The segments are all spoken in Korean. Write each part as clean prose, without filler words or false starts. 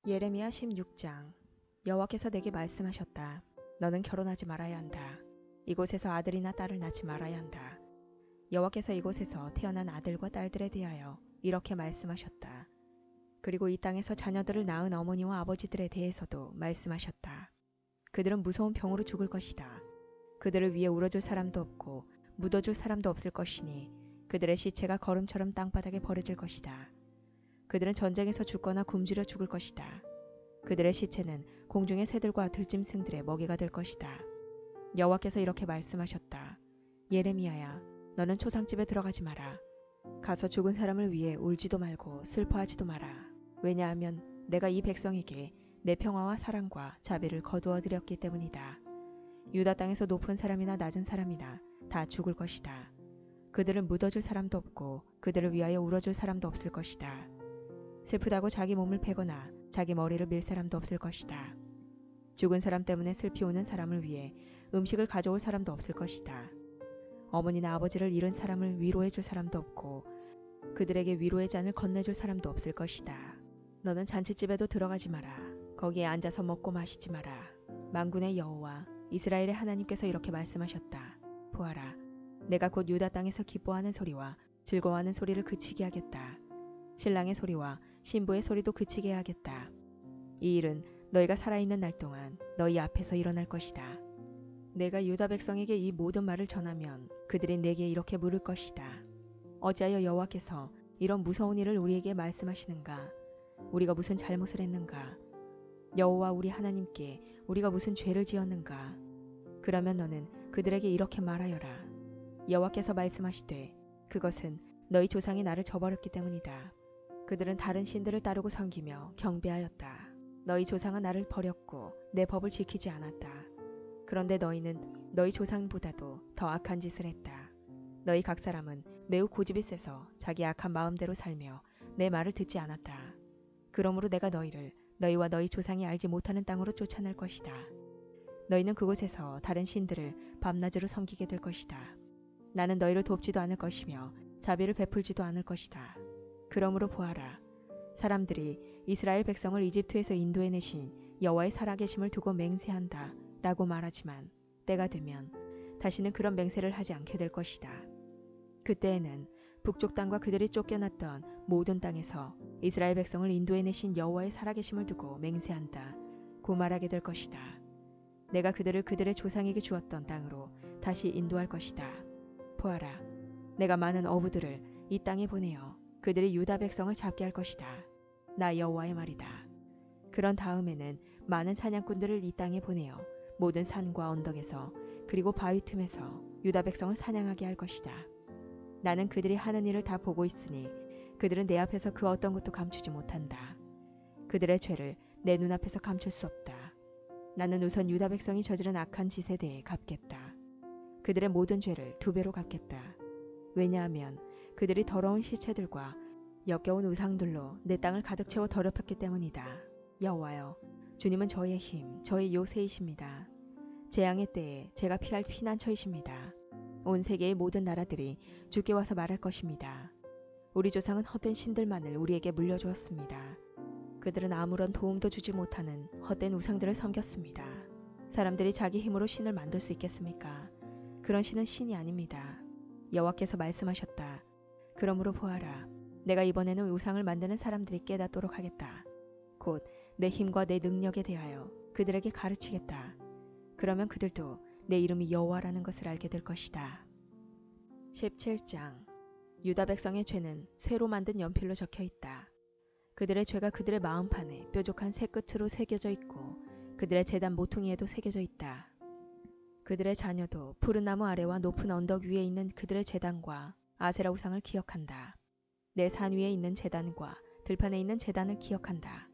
예레미야 16장. 여호와께서 내게 말씀하셨다. 너는 결혼하지 말아야 한다. 이곳에서 아들이나 딸을 낳지 말아야 한다. 여호와께서 이곳에서 태어난 아들과 딸들에 대하여 이렇게 말씀하셨다. 그리고 이 땅에서 자녀들을 낳은 어머니와 아버지들에 대해서도 말씀하셨다. 그들은 무서운 병으로 죽을 것이다. 그들을 위해 울어줄 사람도 없고 묻어줄 사람도 없을 것이니 그들의 시체가 거름처럼 땅바닥에 버려질 것이다. 그들은 전쟁에서 죽거나 굶주려 죽을 것이다. 그들의 시체는 공중의 새들과 들짐승들의 먹이가 될 것이다. 여호와께서 이렇게 말씀하셨다. 예레미야야, 너는 초상집에 들어가지 마라. 가서 죽은 사람을 위해 울지도 말고 슬퍼하지도 마라. 왜냐하면 내가 이 백성에게 내 평화와 사랑과 자비를 거두어 드렸기 때문이다. 유다 땅에서 높은 사람이나 낮은 사람이나 다 죽을 것이다. 그들을 묻어줄 사람도 없고 그들을 위하여 울어줄 사람도 없을 것이다. 슬프다고 자기 몸을 베거나 자기 머리를 밀 사람도 없을 것이다. 죽은 사람 때문에 슬피 우는 사람을 위해 음식을 가져올 사람도 없을 것이다. 어머니나 아버지를 잃은 사람을 위로해 줄 사람도 없고 그들에게 위로의 잔을 건네줄 사람도 없을 것이다. 너는 잔치집에도 들어가지 마라. 거기에 앉아서 먹고 마시지 마라. 만군의 여호와 이스라엘의 하나님께서 이렇게 말씀하셨다. 보아라, 내가 곧 유다 땅에서 기뻐하는 소리와 즐거워하는 소리를 그치게 하겠다. 신랑의 소리와 신부의 소리도 그치게 하겠다. 이 일은 너희가 살아있는 날 동안 너희 앞에서 일어날 것이다. 내가 유다 백성에게 이 모든 말을 전하면 그들이 내게 이렇게 물을 것이다. 어찌하여 여호와께서 이런 무서운 일을 우리에게 말씀하시는가? 우리가 무슨 잘못을 했는가? 여호와 우리 하나님께 우리가 무슨 죄를 지었는가? 그러면 너는 그들에게 이렇게 말하여라. 여호와께서 말씀하시되 그것은 너희 조상이 나를 저버렸기 때문이다. 그들은 다른 신들을 따르고 섬기며 경배하였다. 너희 조상은 나를 버렸고 내 법을 지키지 않았다. 그런데 너희는 너희 조상보다도 더 악한 짓을 했다. 너희 각 사람은 매우 고집이 세서 자기 악한 마음대로 살며 내 말을 듣지 않았다. 그러므로 내가 너희를 너희와 너희 조상이 알지 못하는 땅으로 쫓아낼 것이다. 너희는 그곳에서 다른 신들을 밤낮으로 섬기게 될 것이다. 나는 너희를 돕지도 않을 것이며 자비를 베풀지도 않을 것이다. 그러므로 보아라, 사람들이 이스라엘 백성을 이집트에서 인도해내신 여호와의 살아계심을 두고 맹세한다 라고 말하지만 때가 되면 다시는 그런 맹세를 하지 않게 될 것이다. 그때에는 북쪽 땅과 그들이 쫓겨났던 모든 땅에서 이스라엘 백성을 인도해내신 여호와의 살아계심을 두고 맹세한다 고 말하게 될 것이다. 내가 그들을 그들의 조상에게 주었던 땅으로 다시 인도할 것이다. 보아라, 내가 많은 어부들을 이 땅에 보내어 그들이 유다 백성을 잡게 할 것이다. 나 여호와의 말이다. 그런 다음에는 많은 사냥꾼들을 이 땅에 보내어 모든 산과 언덕에서 그리고 바위 틈에서 유다 백성을 사냥하게 할 것이다. 나는 그들이 하는 일을 다 보고 있으니 그들은 내 앞에서 그 어떤 것도 감추지 못한다. 그들의 죄를 내 눈앞에서 감출 수 없다. 나는 우선 유다 백성이 저지른 악한 짓에 대해 갚겠다. 그들의 모든 죄를 2배로 갚겠다. 왜냐하면 그들이 더러운 시체들과 역겨운 우상들로 내 땅을 가득 채워 더럽혔기 때문이다. 여호와여, 주님은 저의 힘, 저의 요새이십니다. 재앙의 때에 제가 피할 피난처이십니다. 온 세계의 모든 나라들이 주께 와서 말할 것입니다. 우리 조상은 헛된 신들만을 우리에게 물려주었습니다. 그들은 아무런 도움도 주지 못하는 헛된 우상들을 섬겼습니다. 사람들이 자기 힘으로 신을 만들 수 있겠습니까? 그런 신은 신이 아닙니다. 여호와께서 말씀하셨다. 그러므로 보아라, 내가 이번에는 우상을 만드는 사람들이 깨닫도록 하겠다. 곧 내 힘과 내 능력에 대하여 그들에게 가르치겠다. 그러면 그들도 내 이름이 여호와라는 것을 알게 될 것이다. 17장. 유다 백성의 죄는 쇠로 만든 연필로 적혀 있다. 그들의 죄가 그들의 마음판에 뾰족한 새 끝으로 새겨져 있고 그들의 제단 모퉁이에도 새겨져 있다. 그들의 자녀도 푸른 나무 아래와 높은 언덕 위에 있는 그들의 제단과 아세라 우상을 기억한다. 내 산 위에 있는 제단과 들판에 있는 제단을 기억한다.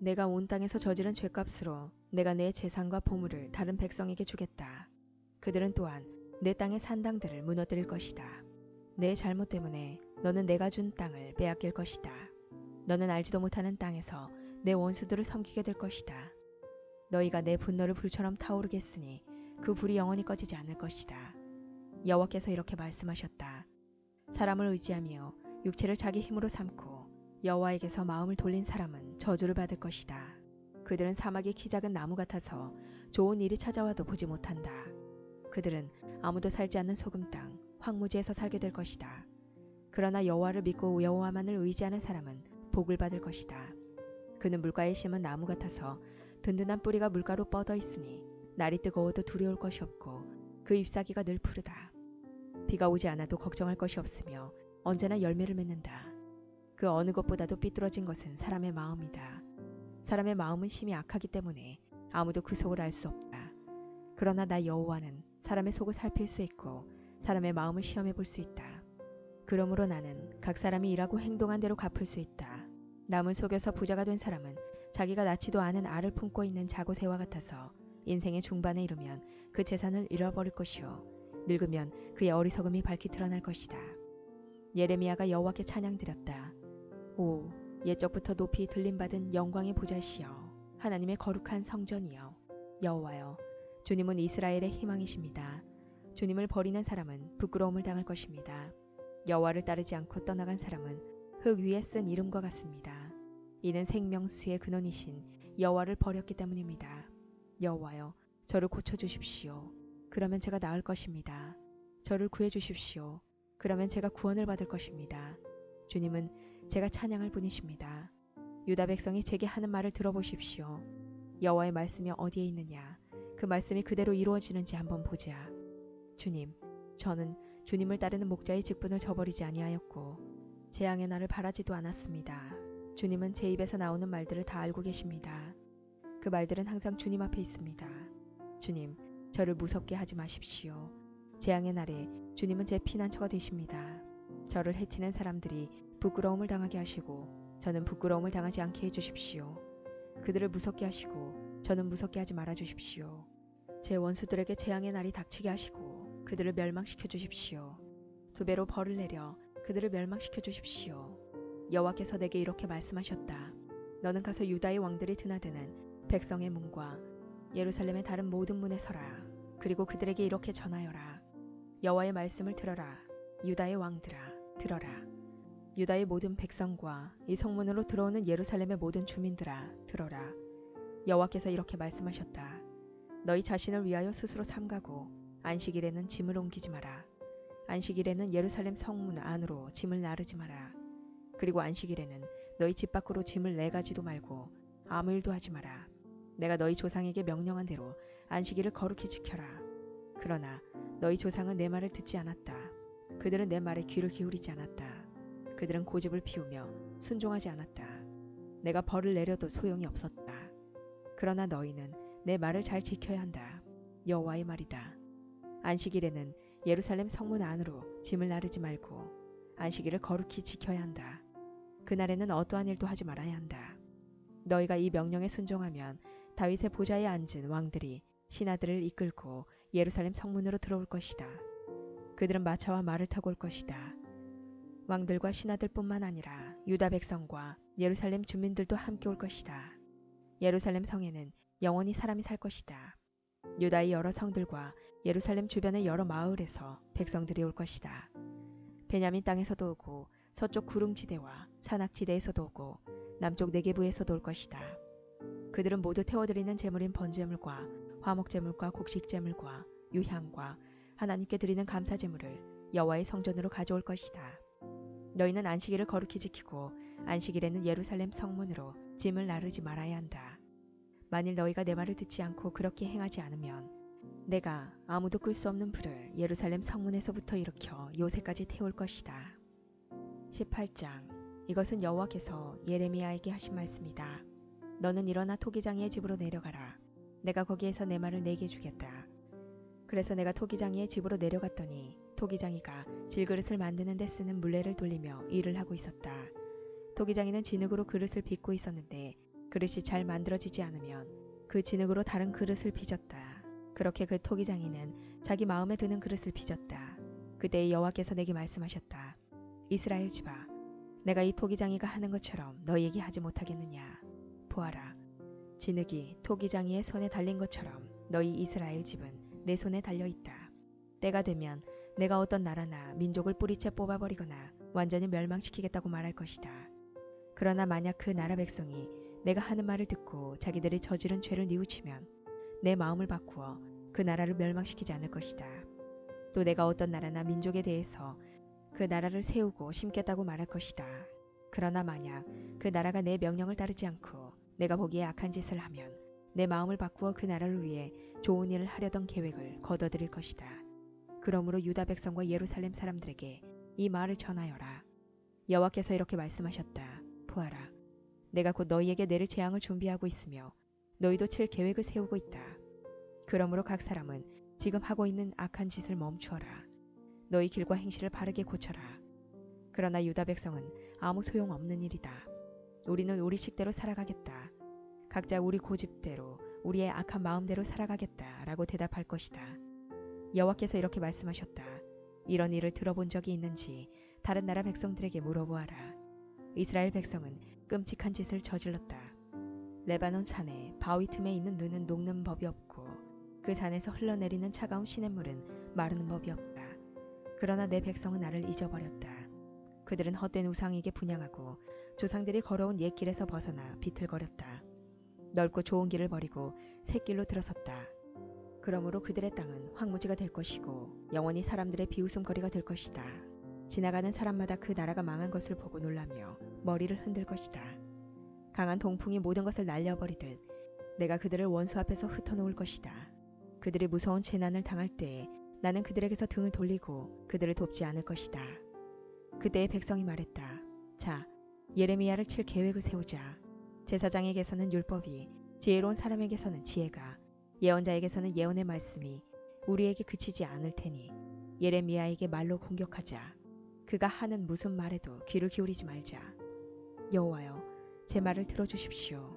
내가 온 땅에서 저지른 죄값으로 내가 내 재산과 보물을 다른 백성에게 주겠다. 그들은 또한 내 땅의 산당들을 무너뜨릴 것이다. 내 잘못 때문에 너는 내가 준 땅을 빼앗길 것이다. 너는 알지도 못하는 땅에서 내 원수들을 섬기게 될 것이다. 너희가 내 분노를 불처럼 타오르게 했으니 그 불이 영원히 꺼지지 않을 것이다. 여호와께서 이렇게 말씀하셨다. 사람을 의지하며 육체를 자기 힘으로 삼고 여호와에게서 마음을 돌린 사람은 저주를 받을 것이다. 그들은 사막의 키 작은 나무 같아서 좋은 일이 찾아와도 보지 못한다. 그들은 아무도 살지 않는 소금 땅, 황무지에서 살게 될 것이다. 그러나 여호와를 믿고 여호와만을 의지하는 사람은 복을 받을 것이다. 그는 물가에 심은 나무 같아서 든든한 뿌리가 물가로 뻗어 있으니 날이 뜨거워도 두려울 것이 없고 그 잎사귀가 늘 푸르다. 비가 오지 않아도 걱정할 것이 없으며 언제나 열매를 맺는다. 그 어느 것보다도 삐뚤어진 것은 사람의 마음이다. 사람의 마음은 심히 악하기 때문에 아무도 그 속을 알 수 없다. 그러나 나 여호와는 사람의 속을 살필 수 있고 사람의 마음을 시험해 볼 수 있다. 그러므로 나는 각 사람이 일하고 행동한 대로 갚을 수 있다. 남을 속여서 부자가 된 사람은 자기가 낳지도 않은 알을 품고 있는 자고새와 같아서 인생의 중반에 이르면 그 재산을 잃어버릴 것이요 늙으면 그의 어리석음이 밝히 드러날 것이다. 예레미야가 여호와께 찬양드렸다. 오, 옛적부터 높이 들림받은 영광의 보좌시여, 하나님의 거룩한 성전이여, 여호와여, 주님은 이스라엘의 희망이십니다. 주님을 버리는 사람은 부끄러움을 당할 것입니다. 여호와를 따르지 않고 떠나간 사람은 흙 위에 쓴 이름과 같습니다. 이는 생명수의 근원이신 여호와를 버렸기 때문입니다. 여호와여, 저를 고쳐주십시오. 그러면 제가 나을 것입니다. 저를 구해주십시오. 그러면 제가 구원을 받을 것입니다. 주님은 제가 찬양할 분이십니다. 유다 백성이 제게 하는 말을 들어보십시오. 여호와의 말씀이 어디에 있느냐? 그 말씀이 그대로 이루어지는지 한번 보자. 주님, 저는 주님을 따르는 목자의 직분을 저버리지 아니하였고 재앙의 날을 바라지도 않았습니다. 주님은 제 입에서 나오는 말들을 다 알고 계십니다. 그 말들은 항상 주님 앞에 있습니다. 주님, 저를 무섭게 하지 마십시오. 재앙의 날에 주님은 제 피난처가 되십니다. 저를 해치는 사람들이 부끄러움을 당하게 하시고 저는 부끄러움을 당하지 않게 해주십시오. 그들을 무섭게 하시고 저는 무섭게 하지 말아 주십시오. 제 원수들에게 재앙의 날이 닥치게 하시고 그들을 멸망시켜 주십시오. 두 배로 벌을 내려 그들을 멸망시켜 주십시오. 여호와께서 내게 이렇게 말씀하셨다. 너는 가서 유다의 왕들이 드나드는 백성의 문과 예루살렘의 다른 모든 문에 서라. 그리고 그들에게 이렇게 전하여라. 여호와의 말씀을 들어라. 유다의 왕들아, 들어라. 유다의 모든 백성과 이 성문으로 들어오는 예루살렘의 모든 주민들아, 들어라. 여호와께서 이렇게 말씀하셨다. 너희 자신을 위하여 스스로 삼가고 안식일에는 짐을 옮기지 마라. 안식일에는 예루살렘 성문 안으로 짐을 나르지 마라. 그리고 안식일에는 너희 집 밖으로 짐을 내가지도 말고 아무 일도 하지 마라. 내가 너희 조상에게 명령한 대로 안식일을 거룩히 지켜라. 그러나 너희 조상은 내 말을 듣지 않았다. 그들은 내 말에 귀를 기울이지 않았다. 그들은 고집을 피우며 순종하지 않았다. 내가 벌을 내려도 소용이 없었다. 그러나 너희는 내 말을 잘 지켜야 한다. 여호와의 말이다. 안식일에는 예루살렘 성문 안으로 짐을 나르지 말고 안식일을 거룩히 지켜야 한다. 그날에는 어떠한 일도 하지 말아야 한다. 너희가 이 명령에 순종하면 다윗의 보좌에 앉은 왕들이 신하들을 이끌고 예루살렘 성문으로 들어올 것이다. 그들은 마차와 말을 타고 올 것이다. 왕들과 신하들뿐만 아니라 유다 백성과 예루살렘 주민들도 함께 올 것이다. 예루살렘 성에는 영원히 사람이 살 것이다. 유다의 여러 성들과 예루살렘 주변의 여러 마을에서 백성들이 올 것이다. 베냐민 땅에서도 오고 서쪽 구릉지대와 산악지대에서도 오고 남쪽 네게부에서도 올 것이다. 그들은 모두 태워드리는 제물인 번제물과 화목제물과 곡식제물과 유향과 하나님께 드리는 감사제물을 여호와의 성전으로 가져올 것이다. 너희는 안식일을 거룩히 지키고 안식일에는 예루살렘 성문으로 짐을 나르지 말아야 한다. 만일 너희가 내 말을 듣지 않고 그렇게 행하지 않으면 내가 아무도 끌 수 없는 불을 예루살렘 성문에서부터 일으켜 요새까지 태울 것이다. 18장. 이것은 여호와께서 예레미야에게 하신 말씀이다. 너는 일어나 토기장이의 집으로 내려가라. 내가 거기에서 내 말을 내게 주겠다. 그래서 내가 토기장이의 집으로 내려갔더니 토기장이가 질그릇을 만드는 데 쓰는 물레를 돌리며 일을 하고 있었다. 토기장이는 진흙으로 그릇을 빚고 있었는데 그릇이 잘 만들어지지 않으면 그 진흙으로 다른 그릇을 빚었다. 그렇게 그 토기장이는 자기 마음에 드는 그릇을 빚었다. 그때 여호와께서 내게 말씀하셨다. 이스라엘 집아, 내가 이 토기장이가 하는 것처럼 너희에게 하지 못하겠느냐. 보아라, 진흙이 토기장이의 손에 달린 것처럼 너희 이스라엘 집은 내 손에 달려있다. 때가 되면 내가 어떤 나라나 민족을 뿌리채 뽑아버리거나 완전히 멸망시키겠다고 말할 것이다. 그러나 만약 그 나라 백성이 내가 하는 말을 듣고 자기들이 저지른 죄를 뉘우치면 내 마음을 바꾸어 그 나라를 멸망시키지 않을 것이다. 또 내가 어떤 나라나 민족에 대해서 그 나라를 세우고 심겠다고 말할 것이다. 그러나 만약 그 나라가 내 명령을 따르지 않고 내가 보기에 악한 짓을 하면 내 마음을 바꾸어 그 나라를 위해 좋은 일을 하려던 계획을 거둬들일 것이다. 그러므로 유다 백성과 예루살렘 사람들에게 이 말을 전하여라. 여호와께서 이렇게 말씀하셨다. 보아라, 내가 곧 너희에게 내릴 재앙을 준비하고 있으며 너희도 칠 계획을 세우고 있다. 그러므로 각 사람은 지금 하고 있는 악한 짓을 멈추어라. 너희 길과 행실을 바르게 고쳐라. 그러나 유다 백성은 아무 소용없는 일이다. 우리는 우리 식대로 살아가겠다. 각자 우리 고집대로 우리의 악한 마음대로 살아가겠다 라고 대답할 것이다. 여호와께서 이렇게 말씀하셨다. 이런 일을 들어본 적이 있는지 다른 나라 백성들에게 물어보아라. 이스라엘 백성은 끔찍한 짓을 저질렀다. 레바논 산에 바위 틈에 있는 눈은 녹는 법이 없고 그 산에서 흘러내리는 차가운 시냇물은 마르는 법이 없다. 그러나 내 백성은 나를 잊어버렸다. 그들은 헛된 우상에게 분향하고 조상들이 걸어온 옛길에서 벗어나 비틀거렸다. 넓고 좋은 길을 버리고 새 길로 들어섰다. 그러므로 그들의 땅은 황무지가 될 것이고 영원히 사람들의 비웃음거리가 될 것이다. 지나가는 사람마다 그 나라가 망한 것을 보고 놀라며 머리를 흔들 것이다. 강한 동풍이 모든 것을 날려버리듯 내가 그들을 원수 앞에서 흩어놓을 것이다. 그들이 무서운 재난을 당할 때에 나는 그들에게서 등을 돌리고 그들을 돕지 않을 것이다. 그때의 백성이 말했다. 자, 예레미야를 칠 계획을 세우자. 제사장에게서는 율법이, 지혜로운 사람에게서는 지혜가, 예언자에게서는 예언의 말씀이 우리에게 그치지 않을 테니 예레미야에게 말로 공격하자. 그가 하는 무슨 말에도 귀를 기울이지 말자. 여호와여, 제 말을 들어주십시오.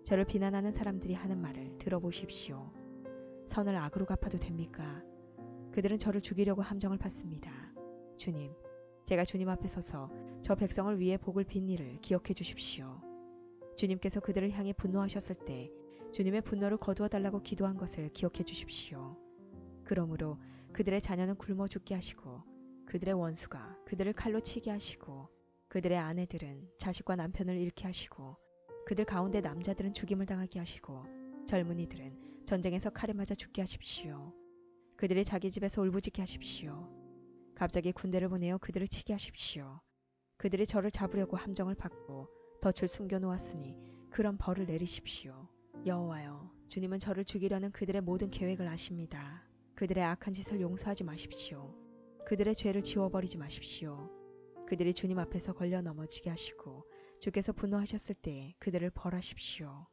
저를 비난하는 사람들이 하는 말을 들어보십시오. 선을 악으로 갚아도 됩니까? 그들은 저를 죽이려고 함정을 팠습니다. 주님, 제가 주님 앞에 서서 저 백성을 위해 복을 빈 일을 기억해 주십시오. 주님께서 그들을 향해 분노하셨을 때 주님의 분노를 거두어 달라고 기도한 것을 기억해 주십시오. 그러므로 그들의 자녀는 굶어 죽게 하시고 그들의 원수가 그들을 칼로 치게 하시고 그들의 아내들은 자식과 남편을 잃게 하시고 그들 가운데 남자들은 죽임을 당하게 하시고 젊은이들은 전쟁에서 칼에 맞아 죽게 하십시오. 그들이 자기 집에서 울부짖게 하십시오. 갑자기 군대를 보내어 그들을 치게 하십시오. 그들이 저를 잡으려고 함정을 팠고 덫을 숨겨놓았으니 그런 벌을 내리십시오. 여호와여, 주님은 저를 죽이려는 그들의 모든 계획을 아십니다. 그들의 악한 짓을 용서하지 마십시오. 그들의 죄를 지워버리지 마십시오. 그들이 주님 앞에서 걸려 넘어지게 하시고 주께서 분노하셨을 때 그들을 벌하십시오.